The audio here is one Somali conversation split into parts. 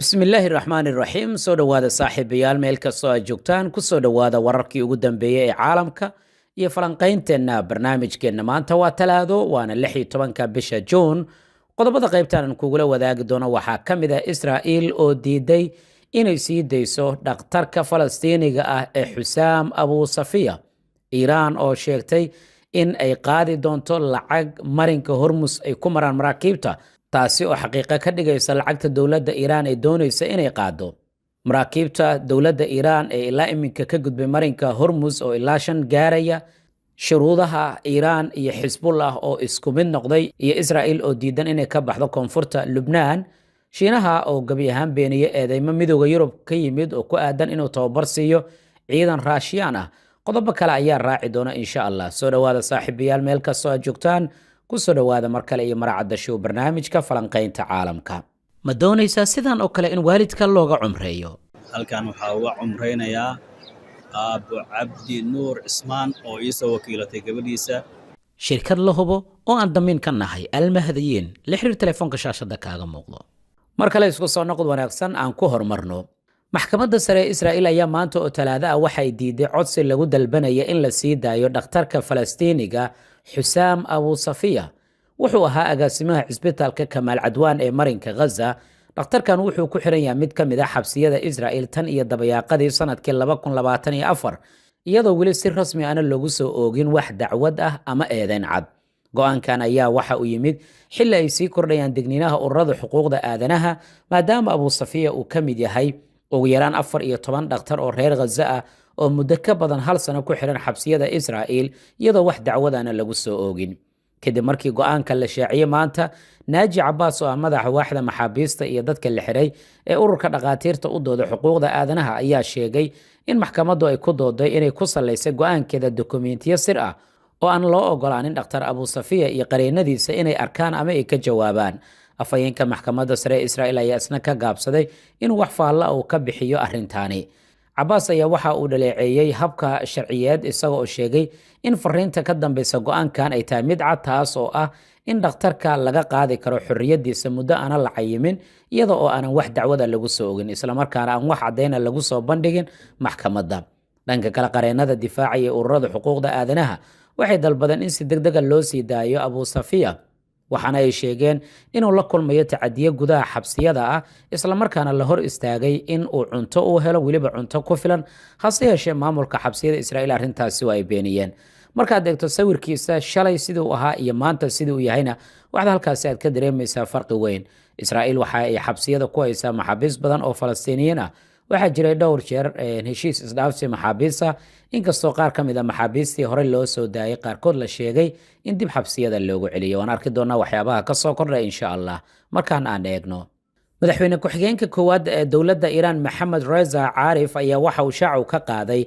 بسم الله الرحمن الرحيم soo dhawaada saaxiibayaal meel kastoo aad joogtaan ku soo dhawaada wararkii ugu dambeeyay ee caalamka iyo falanqaynteena barnaamijkeena maanta waa talaado waana 16 bisha June qodobada qaybtan aan kugula wadaagi doono waxaa kamid ah Israa'iil oo diiday inay sii deyso dhakhtarka Falastiiniga ah ee Xusaam Abu Safiya Iran oo sheegtay in ay qaadi doonto lacag marinka Hormuz ay ku maraan maraakiibta taasi oo xaqiiqo ka dhigaysa lacagta dawladda Iran ay doonaysa inay qaado maraakiibta dawladda Iran ee ilaa iminka ka gudbay marinka Hormuz oo ilaa 5 gaaraya shuruudaha Iran iyo Hezbollah oo isku mid noqday iyo Israa'iil oo diidan inay ka baxdo koonfurta Lebanon Shiinaha oo gabi ahaan beeniyay eedeymo midowga Yurub ka yimid oo ku aadan inuu tababar siiyo ciidan Raashiyaan ah qodobo kale ayaa raaci doona insha Allah soo dhawaada saaxiibayaal meel kastoo aad joogtaan kusoo dhawaada mar kale iyo maracadda show barnaamijka falanqaynta caalamka ma doonaysaa sidan oo kale in waalidka looga cumreeyo halkan waxaa uga cumreynayaa Abu Cabdi Nuur Ismaan oo isoo wakiilatay gabadhiisa shirkad la hubo oo aan damiin ka nahay almahdiyiin la xiriir telefoonka shaashada kaaga muuqdo mar kale isku soo noqod wanaagsan aan ku hormarno maxkamadda sare ee Israa'iil ayaa maanta oo talaado ah waxay diiday codsi lagu dalbanaya in la sii daayo dhakhtarka Falastiiniga Xusaam Abu Safiya wuxuu ahaa agaasimaha cisbitaalka Kamaal Cadwaan ee marinka Gaza dhakhtarkan wuxuu ku xiran yahay mid ka mid ah xabsiyada Israa'iil tan iyo dabayaaqadii sanadkii 2024 iyadoo weli si rasmi ah loogu soo oogin wax dacwad ah ama eedayn cad go'aankan ayaa waxa uu yimid xilli ay sii kordhayaan digniinaha ururada xuquuqda aadanaha maadaama Abu Safiya uu ka mid yahay ugu yaraan 14 dhakhtar oo reer Gaza ah oo muddo ka badan hal sano ku xiran xabsiyada Israa'iil iyadoo wax dacwadana lagu soo oogin kadib markii go'aanka la shaaciyay maanta Naaji Cabbaas oo madaxa waaxda maxaabiista iyo dadka la xiray ee ururka dhaqaatiirta u dooda xuquuqda aadanaha ayaa sheegay in maxkamaddu ay ku dooday inay ku saleysay go'aankeeda dokumentiyo sir ah oo aan loo ogolaanin dhakhtar Abu Safiya iyo qareenadiisa inay arkaan ama ay ka jawaabaan afayeenka maxkamadda sare ee Israa'iil ayaa isna ka gaabsaday in wax faalla uu ka bixiyo arrintaani Cabbaas ayaa waxa uu dhaleeceeyay habka sharciyeed isagoo oo sheegay in fariinta ka dambaysa go'aankan ay tahay mid cad taas oo ah in dhakhtarka laga qaadi karo xorriyadiisa muddo aan la cayimin iyada oo aan wax dacwada lagu soo ogin isla markaana aan wax cadeyna lagu soo bandhigin maxkamadda dhanka kala qareenada difaaca iyo ururada xuquuqda aadanaha waxay dalbadeen in si degdeg ah loo sii daayo Abu Safiya waxaana ay sheegeen inuu la kulmayo tacadiye gudaha xabsiyada ah isla markaana la hor istaagay in uu cunto u helo waliba cunto ku filan hase yeeshee maamulka xabsiyada Israa'iil arrintaasi waa ay beeniyeen markaad eegto sawirkiisa shalay sidii uu ahaa iyo maanta sidii uu yahayna waxaad halkaasi aad ka dareemaysaa farqi weyn Israa'iil waxa ay xabsiyada ku haysaa maxaabiis badan oo Falastiiniyiin ah waxaa jiray dhowr jeer heshiis isdhaafsi maxaabiista inkastoo qaar ka mid ah maxaabiistii hore loo soo daayay qaarkood la sheegay in dib xabsiyada loogu celiyo waan arki doonaa waxyaabaha ka soo kordha insha Allah markaan aan eegno madaxweyne ku-xigeenka koowaad ee dawladda Iran Maxamed Reza Arif ayaa waxa uu shaacu ka qaaday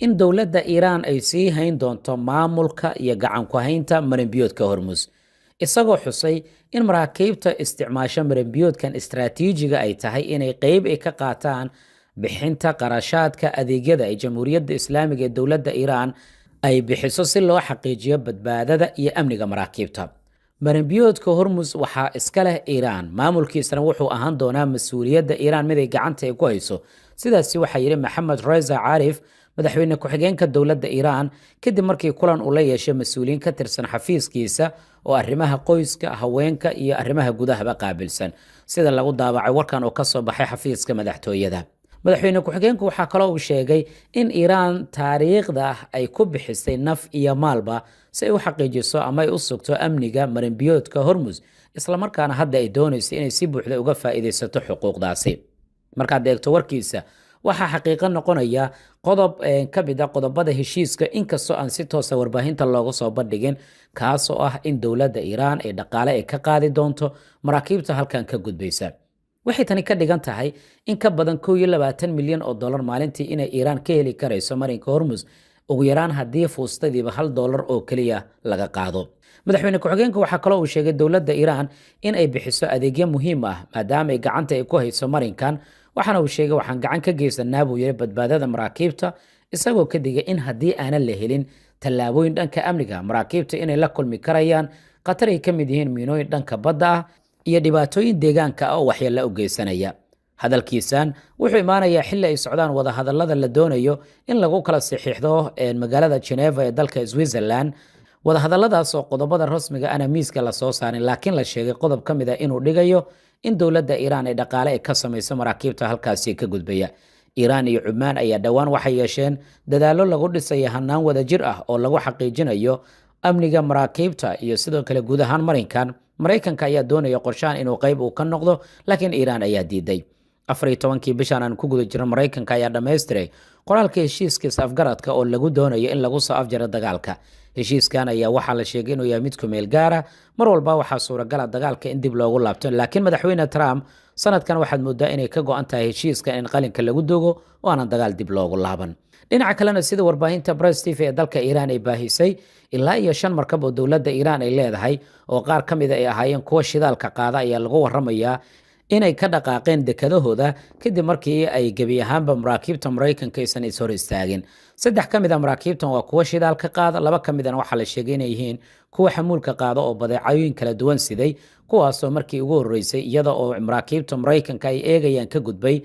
in dawladda Iran ay sii hayn doonto maamulka iyo gacan ku haynta marinbiyoodka Hormuz isagoo xusay in maraakiibta isticmaasho marinbiyoodkan istiraatiijiga ay tahay inay qayb ka qaataan bixinta qarashaadka adeegyada ay jamhuuriyadda islaamiga ee dawladda Iran ay bixiso si loo xaqiijiyo badbaadada iyo amniga maraakiibta marinbiyoodka Hormuz waxa iska leh Iran maamulkiisana wuxuu ahaan doonaa mas'uuliyadda Iran mid ay gacanta ku hayso sidaas waxa yiri Maxamed Reza Arif madaxweyne ku-xigeenka dawladda Iran kadib markii kulan uu la yeeshay mas'uuliyiin ka tirsan xafiiskiisa oo arrimaha qoyska haweenka iyo arrimaha gudaha qaabilsan sida lagu daabacay warkan oo ka soo baxay xafiiska madaxtooyada madaxweyne ku-xigeenku waxa kale oo uu sheegay in Iran taariikhda ay ku bixisay naf iyo maalba si ay u xaqiijiso ama ay u sugto amniga marinbiyoodka Hormuz isla markaana hadda ay doonayso inay si buuxda uga faa'iideysato xuquuqdaasi markaad eegto warkiisa waxa xaqiiqo noqonaya qodob ka mid ah qodobada heshiiska inkastoo aan si toos ah warbaahinta looga soo bandhigin kaas oo ah in dawladda Iran ay dhaqaale ay ka qaadi doonto maraakiibta halkan ka gudbaysa waxay tani ka dhigan tahay in ka badan 22 milyan oo dollar maalintii inay Iran ka heli karayso marinka Hormuz ugu yaraan haddii fuustadiiba $1 oo kaliya laga qaado madaxweyne ku-xigeenka waxa kale oo uu sheegay dawladda Iran in ay bixiso adeegyo muhiim ah maadaama ay gacanta ay ku hayso marinkan waxaana uu sheegay waxaan gacan ka geysanaa buu yiri badbaadada maraakiibta isagoo ka digay in haddii aanan la helin tallaabooyin dhanka amniga maraakiibta inay la kulmi karayaan qatar ay ka mid yihiin miinooyin dhanka badda ah iyo dhibaatooyin deegaanka ah oo waxyeello u geysanaya hadalkiisan wuxuu imaanayaa xilli ay socdaan wadahadallada la doonayo in lagu kala saxiixdo magaalada Geneva ee dalka Switzerland. wadahadalladaas oo qodobada rasmiga ana miiska la soo saarin, laakiin la sheegay qodob ka mid ah inuu dhigayo in dowladda Iiraan ay dhaqaale ay ka samayso maraakiibta halkaasi ka gudbaya. Iiraan iyo Cumaan ayaa dhawaan waxay yeesheen dadaallo lagu dhisayo hannaan wadajir ah oo lagu xaqiijinayo amniga maraakiibta iyo sidoo kale guud ahaan marinkan. Mareykanka ayaa doonaya qorshahan inuu qayb uu ka noqdo, laakiin Iiraan ayaa diiday. 14 bishan aan ku guda jirno, Mareykanka ayaa dhammaystiray qoraalka heshiiska afgaradka oo lagu doonayo in lagu soo afjaro dagaalka. heshiiskan ayaa waxaa la sheegay inuu yahay mid ku meel gaara, mar walba waxaa suuragal ah dagaalka in dib loogu laabto, laakiin madaxweyne Trump sanadkan waxaad moodaa inay ka go'an tahay heshiiskan in qalinka lagu dogo oo aanan dagaal dib loogu laaban. dhinaca kalena, sida warbaahinta Press TV ee dalka Iiraan ay baahisay, ilaa iyo 5 markab oo dowladda Iiraan ay leedahay oo qaar ka mid ah ay ahaayeen kuwa shidaalka qaada ayaa lagu waramayaa inay ka dhaqaaqeen dekedahooda kadib markii ay gebi ahaanba maraakiibta Mareykanka aysan is hor istaagin. 3 ka mid ah maraakiibtan waa kuwa shidaalka qaada, 2 ka midana waxaa la sheegay inay yihiin kuwa xamuulka qaada oo badeecooyin kala duwan siday, kuwaasoo markii ugu horeysay iyada oo maraakiibta Mareykanka ay eegayaan ka gudbay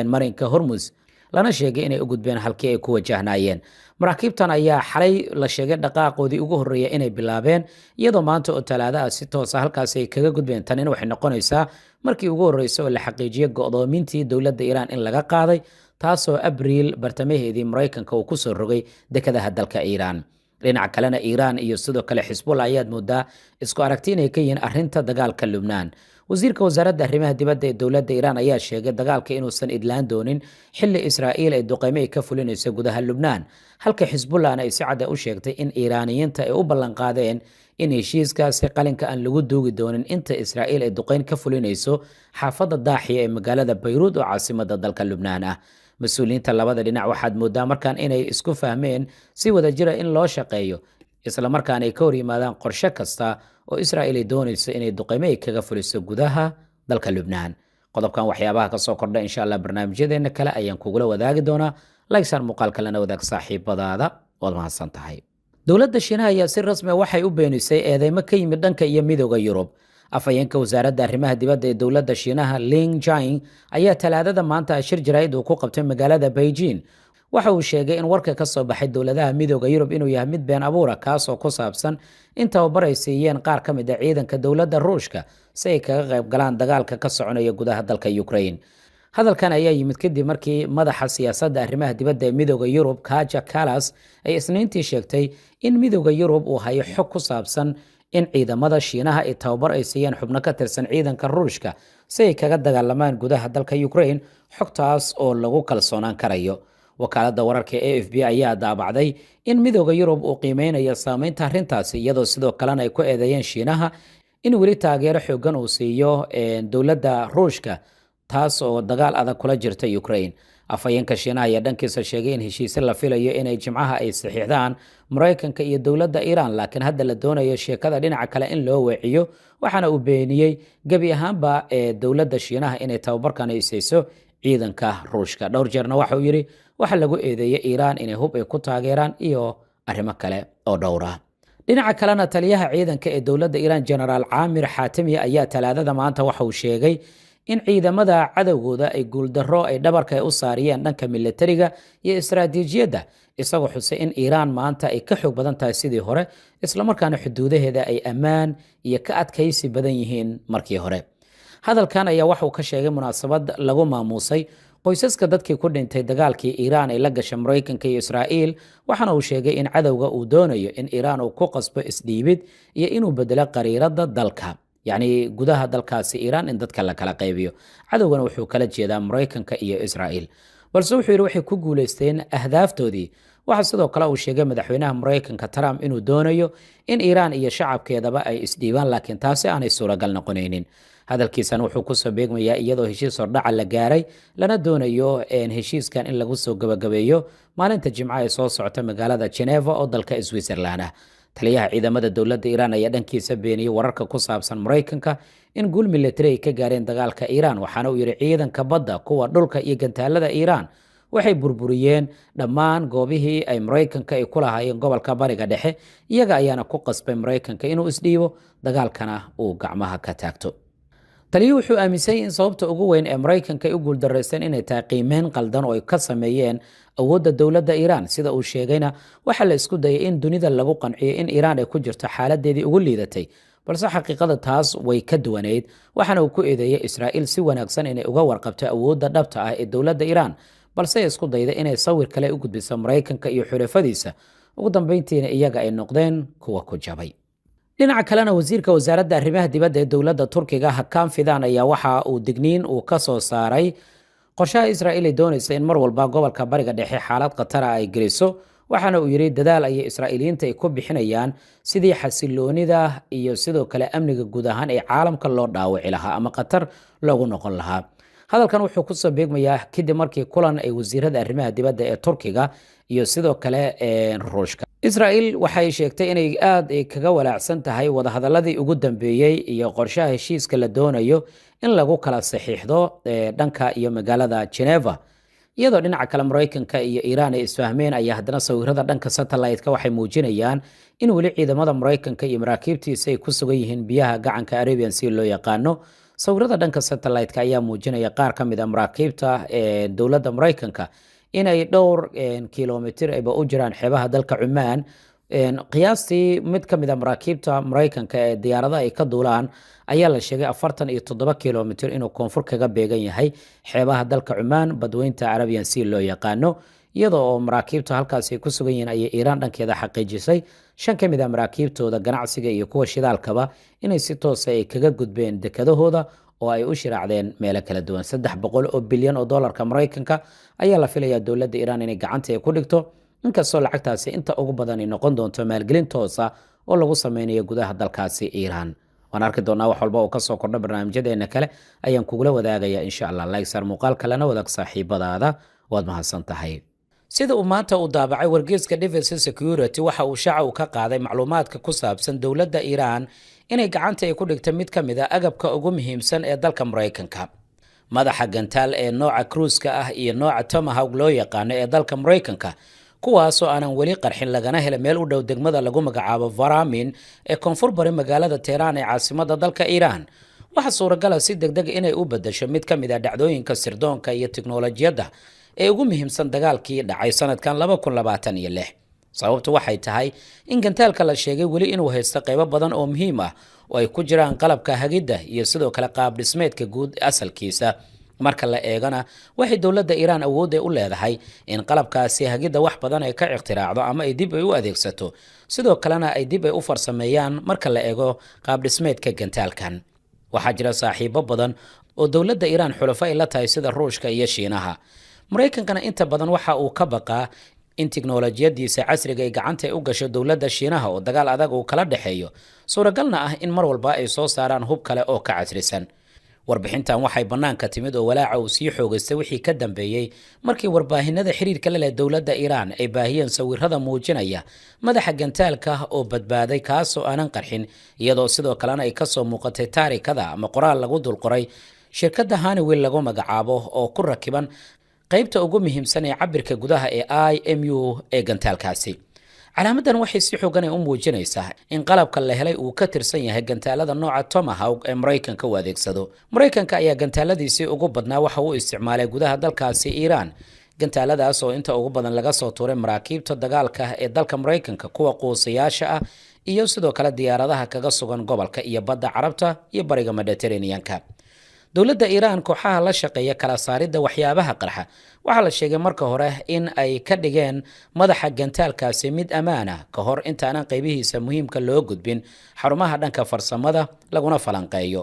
marinka Hormuz, lana sheegay inay u gudbeen halkii ay ku wajahnaayeen. maraakiibtan ayaa xalay la sheegay dhaqaaqoodii ugu horeeya inay bilaabeen, iyadoo maanta oo Talaado ah si toos ah halkaasi ay kaga gudbeen. Tanina waxay noqonaysaa markii ugu horeysay oo la xaqiijiyay go'doomintii dowladda Iiraan in laga qaaday, taasoo Abriil bartamaheedii Mareykanka uu ku soo rogay dekedaha dalka Iiraan. dhinaca kalena, Iiraan iyo sidoo kale Xisbullah ayaad moodaa isku aragti inay ka yihiin arrinta dagaalka Lubnaan. wasiirka wasaaradda arrimaha dibadda ee dowladda Iiraan ayaa sheegay dagaalka inuusan idlaan doonin xilli Israa'iil ay duqeymo ka fulinayso gudaha Lubnaan, halka Xisbullahna ay si cad u sheegtay in Iiraaniyiinta ay u ballan qaadeen in heshiiskaasi qalinka aan lagu duugi doonin inta Israa'iil ay duqeyn ka fulinayso xaafadda Daaxiya ee magaalada Beirut oo caasimadda dalka Lubnaan ah. mas-uuliyiinta labada dhinac waxaad moodaa markaan inay isku fahmeen si wadajira in loo shaqeeyo, isla markaana ay ka hor yimaadaan qorshe kasta oo Israa'iil ay doonayso inay duqeymo kaga fuliso gudaha dalka Lubnaan. qodobkan waxyaabaha ka soo kordha insha Allah barnaamijyadeena kale ayaan kugula wadaagi doonaa. like-sar muuqaalka lana wadaag saaxiibadaada, waad mahadsan tahay. dowladda Shiinaha ayaa si rasmi ah waxay u beenisay eedeymo ka yimid dhanka iyo midowga Yurub. afhayeenka wasaaradda arrimaha dibadda ee dowladda Shiinaha Ling Jiang ayaa Talaadada maanta shir jaraa'id uu ku qabtay magaalada Beijing. waxa uu sheegay in warka ka soo baxay dowladaha midowga Yurub inuu yahay mid been abuura, kaas oo ku saabsan in tababar ay siiyeen qaar ka mid ah ciidanka dowladda Ruushka si ay kaga qayb galaan dagaalka ka soconaya gudaha dalka Ukraine. hadalkan ayaa yimid kadib markii madaxa siyaasadda arrimaha dibadda ee midowga Yurub Kaja Kallas ay isniintii sheegtay in midowga Yurub uu hayo xog ku saabsan in ciidamada Shiinaha ay tababar ay siiyeen xubno ka tirsan ciidanka Ruushka si ay kaga dagaalamaan gudaha dalka Ukraine, xogtaas oo lagu kalsoonaan karayo. wakaaladda wararka AFP ayaa daabacday in midowga Yurub uu qiimeynayo saameynta arrintaasi, iyadoo sidoo kalena ay ku eedeeyeen Shiinaha in weli taageero xoogan uu siiyo dowladda Ruushka, taas oo dagaal adag kula jirta Ukraine. afhayeenka Shiinaha ayaa dhankiisa sheegay in heshiis la filayo inay Jimcaha ay saxiixdaan Mareykanka iyo dowladda Iiraan, laakiin hadda la doonayo sheekada dhinaca kale in loo weeciyo, waxaana uu beeniyey gebi ahaanba dowladda Shiinaha inay tababarkan ay siiso ciidanka Ruushka. dhowr jeerna waxa uu yiri waxa lagu eedeeyay Iiraan inay hub ay ku taageeraan iyo arrimo kale oo dhowr ah. dhinaca kalena, taliyaha ciidanka ee dowladda Iiraan Generaal Amir Khatami ayaa Talaadada maanta waxa uu sheegay in ciidamada cadowgooda ay guuldarro ay dhabarka u saariyeen dhanka militariga iyo istaraatiijiyadda, isagoo xusay in Iiraan maanta ay ka xoog badan tahay sidii hore, isla markaana xuduudaheeda ay ammaan iyo ka adkaysi badan yihiin markii hore. hadalkan ayaa waxa uu ka sheegay munaasabad lagu maamuusay qoysaska dadkii ku dhintay dagaalkii Iiraan ay la gashay Mareykanka iyo Israa'iil, waxaana uu sheegay in cadowga uu doonayo in Iiraan uu ku qasbo isdhiibid iyo inuu bedelo qariirada dalka, yacni gudaha dalkaasi Iiraan in dadka la kala qaybiyo. cadowgana wuxuu kala jeedaa Mareykanka iyo Israa'iil, balse wuxuu yiri waxay ku guuleysteen ahdaaftoodii. waxa sidoo kale uu sheegay madaxweynaha Mareykanka Trump inuu doonayo in Iiraan iyo shacabkeedaba ay isdhiibaan, laakiin taasi aanay suuragal noqonaynin. hadalkiisan wuxuu ku soo beegmayaa iyadoo heshiis hordhaca la gaaray, lana doonayo heshiiskan in lagu soo gabagabeeyo maalinta Jimcaha ee soo socota magaalada Geneva oo dalka Switzerland ah. taliyaha ciidamada dowladda Iiraan ayaa dhankiisa beeniyay wararka ku saabsan Mareykanka in guul militari ay ka gaareen dagaalka Iiraan, waxaana uu yiri ciidanka badda, kuwa dhulka iyo gantaalada Iiraan waxay burburiyeen dhammaan goobihii ay Mareykanka ay ku lahaayeen gobolka Bariga Dhexe, iyaga ayaana ku qasbay Mareykanka inuu isdhiibo dagaalkana uu gacmaha ka taagto. taliyuhu wuxuu aaminsan yahay in sababta ugu weyn ee Maraykanka ay u guuldareysteen inay tahay qiimeyn qaldan oo ay ka sameeyeen awoodda dowladda Iran. Sida uu sheegayna waxa la isku dayay in dunida lagu qanciyo in Iran ay ku jirto xaaladeedii ugu liidatay, balse xaqiiqada taas way ka duwaneyd. Waxaana uu ku eedeeyay Israa'iil si wanaagsan inay uga warqabto awoodda dhabta ah ee dowladda Iran, balse ay isku dayday inay sawir kale u gudbiso Maraykanka iyo xulafadiisa. Ugu dambeyntiina iyaga ay noqdeen kuwa ku jabay. dhinaca kalena wasiirka wasaaradda arrimaha dibadda ee dowladda Turkiga Hakan Fidan ayaa waxa uu digniin uu ka soo saaray qorshaha Israa'iil ay doonaysa in mar walba gobolka bariga dhexe xaalad khatar ah ay geliso. waxaana uu yiri dadaal ay Israa'iiliyiinta ay ku bixinayaan sidii xasiloonida iyo sidoo kale amniga guud ahaan ee caalamka loo dhaawici lahaa ama khatar loogu noqon lahaa. hadalkan wuxuu ku soo beegmayaa kadib markii kulan ay wasiirada arrimaha dibadda ee Turkiga iyo sidoo kale Ruushka. Israa'iil waxay sheegtay inay aad kaga walaacsan tahay wadahadaladii ugu dambeeyay iyo qorshaha heshiiska la doonayo in lagu kala saxiixdo dhanka iyo magaalada Geneva. iyadoo dhinaca kale Maraykanka iyo Iran ay isfahmeen ayaa haddana sawirada dhanka satellite-ka waxay muujinayaan in weli ciidamada Maraykanka iyo maraakiibtiisa ay ku sugan yihiin biyaha gacanka Arabian Sea loo yaqaano. sawirada dhanka satellite-ka ayaa muujinaya qaar ka mid ah maraakiibta ee dowladda Maraykanka inay dhowr kiiloomitir ayba u jiraan xeebaha dalka Cumaan. qiyaastii mid ka mid ah maraakiibta Maraykanka ee diyaaradaha ay ka duulaan ayaa la sheegay 47 kiiloomitir inuu koonfur kaga beegan yahay xeebaha dalka Cumaan, badweynta Arabian Sea loo yaqaano. iyadoo oo maraakiibta halkaas ay ku sugan yihiin ayay Iran dhankeeda xaqiijisay 5 ka mid ah maraakiibtooda ganacsiga iyo kuwa shidaalkaba inay si toos ah ay kaga gudbeen dekedahooda oo ay u shiraacdeen meelo kala duwan. 300 bilyan oo dollarka Maraykanka ayaa la filayaa dowladda Iran inay gacanta ku dhigto, inkastoo lacagtaasi inta ugu badan ay noqon doonto maalgelin toos ah oo lagu sameynayo gudaha dalkaasi Iran. waan arki doonaa wax walba oo ka soo kordha barnaamijyadeena kale ayaan kugula wadaagayaa insha Allah. like sar muuqaal kalena wadaag saaxiibadaada, waad mahadsan tahay. sida uu maanta u daabacay wargeyska Defense Security, waxa uu shaaca ka qaaday macluumaadka ku saabsan dowladda Iran inay gacanta ay ku dhigtay mid ka mid ah agabka ugu muhiimsan ee dalka Maraykanka. madaxa gantaal ee nooca cruise-ka ah iyo nooca Tomahawk loo yaqaano ee dalka Maraykanka, kuwaasoo aanan weli qarxin lagana helay meel u dhow degmada lagu magacaabo Varamin ee koonfur bari magaalada Tehran ee caasimadda dalka Iran. waxa suuragal ah si degdeg inay u bedesho mid ka mid ah dhacdooyinka sirdoonka iyo tiknoolajiyadda ee ugu muhiimsan dagaalkii dhacay sanadkan 2026. sababtu waxay tahay in gantaalka la sheegay weli inuu haysto qaybo badan oo muhiim ah oo ay ku jiraan qalabka hagidda iyo sidoo kale qaab dhismeedka guud asalkiisa. marka la eegana waxay dowladda Iran awood u leedahay in qalabkaasi hagidda wax badan ay ka iqtiraacdo ama ay dib u adeegsato, sidoo kalena ay dib u farsameeyaan marka la eego qaab dhismeedka gantaalkan. waxaa jira saaxiibo badan oo dowladda Iran xulafo ay la tahay sida Ruushka iyo Shiinaha. Maraykankana inta badan waxa uu ka baqaa in tiknoolajiyadiisa casriga ay gacanta u gasho dowladda Shiinaha oo dagaal adag uu kala dhaxeeyo, suuragalna ah in mar walba ay soo saaraan hub kale oo ka casrisan. warbixintan waxay banaanka timid oo walaaca uu sii xoogaystay wixii ka dambeeyay markii warbaahinada xiriirka la leh dowladda Iran ay baahiyeen sawirada muujinaya madaxa gantaalka oo badbaaday kaasoo aanan qarxin, iyadoo sidoo kalena ay ka soo muuqatay taarikada ama qoraal lagu dul qoray shirkadda Honeywell lagu magacaabo oo ku rakiban qaybta ugu muhiimsan ee cabirka gudaha ee IMU ee gantaalkaasi. calaamadan waxay si xoogan u muujinaysaa in qalabka la helay uu ka tirsan yahay gantaalada nooca Tomahawk ee Maraykanka u adeegsado. Maraykanka ayaa gantaaladiisii ugu badnaa waxa uu isticmaalay gudaha dalkaasi Iran. gantaaladaas oo inta ugu badan laga soo tuuray maraakiibta dagaalka ee dalka Maraykanka, kuwa quusayaasha ah iyo sidoo kale diyaaradaha kaga sugan gobolka iyo badda Carabta iyo bariga Mediterranean-ka. dowladda Iran kooxaha la shaqeeya kala saaridda waxyaabaha qarxa waxa la sheegay marka hore in ay ka dhigeen madaxa gantaalkaasi mid ammaan ah ka hor intaanan qaybihiisa muhiimka loo gudbin xarumaha dhanka farsamada laguna falanqeeyo.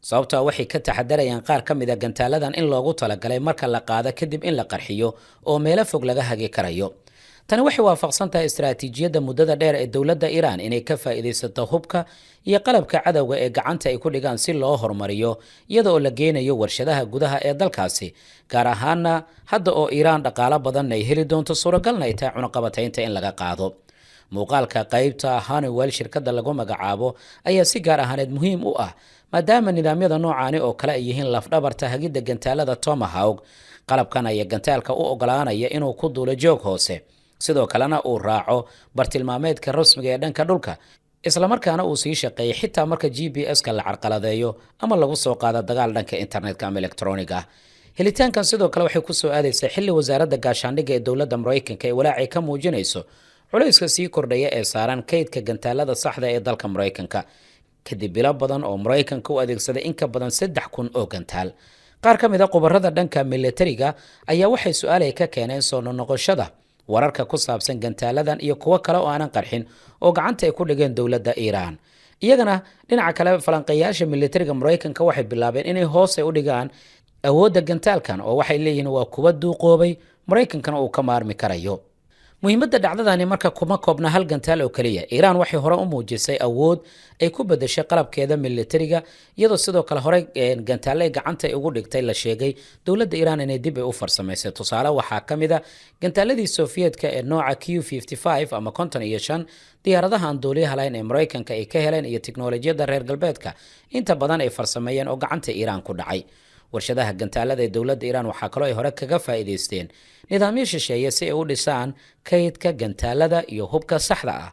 sababtoo waxay ka taxadarayaan qaar ka mid ah gantaaladan in loogu talagalay marka la qaado kadib in la qarxiyo oo meelo fog laga hagi karayo. tani waxay waafaqsan tahay istaraatiijiyadda muddada dheer ee dowladda Iran inay ka faa'iideysato hubka iyo qalabka cadawga ee gacanta ay ku dhigaan si loo horumariyo, iyada oo la geenayo warshadaha gudaha ee dalkaasi, gaar ahaana hadda oo Iran dhaqaale badan ay heli doonto, suuragalna ay tahay cunaqabataynta in laga qaado. muuqaalka qaybta Honeywell shirkadda lagu magacaabo ayaa si gaar ahaaneed muhiim u ah maadaama nidaamyada noocaani oo kale ay yihiin lafdhabarta hagidda gantaalada Tomahawk. qalabkan ayaa gantaalka u ogolaanaya inuu ku duulo joog hoose, sidoo kalena uu raaco bartilmaameedka rasmiga ee dhanka dhulka, islamarkaana uu sii shaqeeyay xitaa marka GPS-ka la carqaladeeyo ama lagu soo qaado dagaal dhanka internetka ama elektroniga ah. helitaankan sidoo kale waxay ku soo aadaysaa xilli wasaaradda gaashaandhigga ee dowladda Mareykanka ee walaacay ka muujinayso culayska sii kordhaya ee saaran kaydka gantaalada saxda ee dalka Mareykanka kadib bilo badan oo Mareykanka u adeegsaday in ka badan 3,000 oo gantaal. qaar ka mid ah khubarada dhanka militariga ayaa waxay su'aalay ka keeneen soo noqoshada wararka ku saabsan gantaaladan iyo kuwo kale oo aanan qarxin oo gacanta ay ku dhigeen dowladda Iiraan. iyagana dhinaca kale falanqeeyaasha militariga Mareykanka waxay bilaabeen inay hoos u dhigaan awoodda gantaalkan oo waxay leeyihiin waa kuwa duuqoobay Mareykankana uu ka maarmi karayo. muhiimadda dhacdadani marka kuma koobna hal gantaal oo kaliya. Iiraan waxay hore u muujisay awood ay ku bedeshay qalabkeeda militariga iyadoo sidoo kale hore gantaal ay gacanta ugu dhigtay la sheegay dowladda Iiraan inay dib u farsamaysay. tusaale waxaa ka mid ah gantaaladii Sofiyeetka ee nooca Q-55 ama 55 diyaaradaha aan duuliyaha lahayn ee Mareykanka ay ka heleen iyo tiknoolajiyadda reer galbeedka inta badan ay farsameeyeen oo gacanta Iiraan ku dhacay. warshadaha gantaalada ee dowladda Iiraan waxaa kaloo ay hore kaga faa'iideysteen nidaamyo shisheeye si ay u dhisaan kaydka gantaalada iyo hubka saxda ah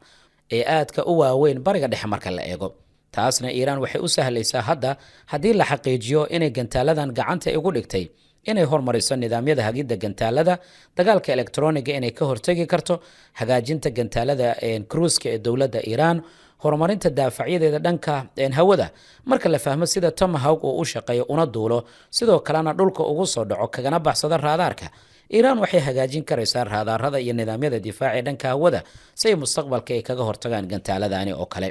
ee aadka u waaweyn bariga dhexe marka la eego. taasna Iiraan waxay u sahlaysaa hadda haddii la xaqiijiyo inay gantaaladan gacanta ugu dhigtay inay hormariso nidaamyada hagidda gantaalada dagaalka elektroniga inay ka hortagi karto hagaajinta gantaalada cruise-ka ee dowladda Iiraan horumarinta daafacyadeeda dhanka hawada marka la fahmo sida Tomahawk uu u shaqeeyo una duulo sidoo kalena dhulka ugu soo dhaco kagana baxsada raadaarka. Iiraan waxay hagaajin karaysaa raadaarada iyo nidaamyada difaaca dhanka hawada si ay mustaqbalka ay kaga hortagaan gantaaladani oo kale.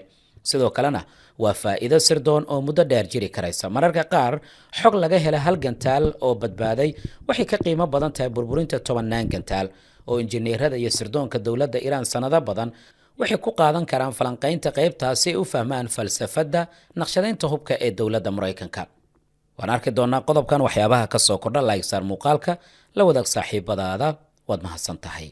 sidoo kalena waa faa'iido sirdoon oo muddo dheer jiri karaysa. mararka qaar xog laga hela hal gantaal oo badbaaday waxay ka qiimo badan tahay burburinta 10 gantaal oo injineerada iyo sirdoonka dowladda Iiraan sanado badan waxay ku qaadan karaan falanqaynta qaybtaas si ay u fahmaan falsafadda naqshadeynta hubka ee dowladda Mareykanka. waan arki doonaa qodobkan waxyaabaha ka soo kordha like saar muuqaalka la wadaag saaxiibadaada waad mahadsan tahay.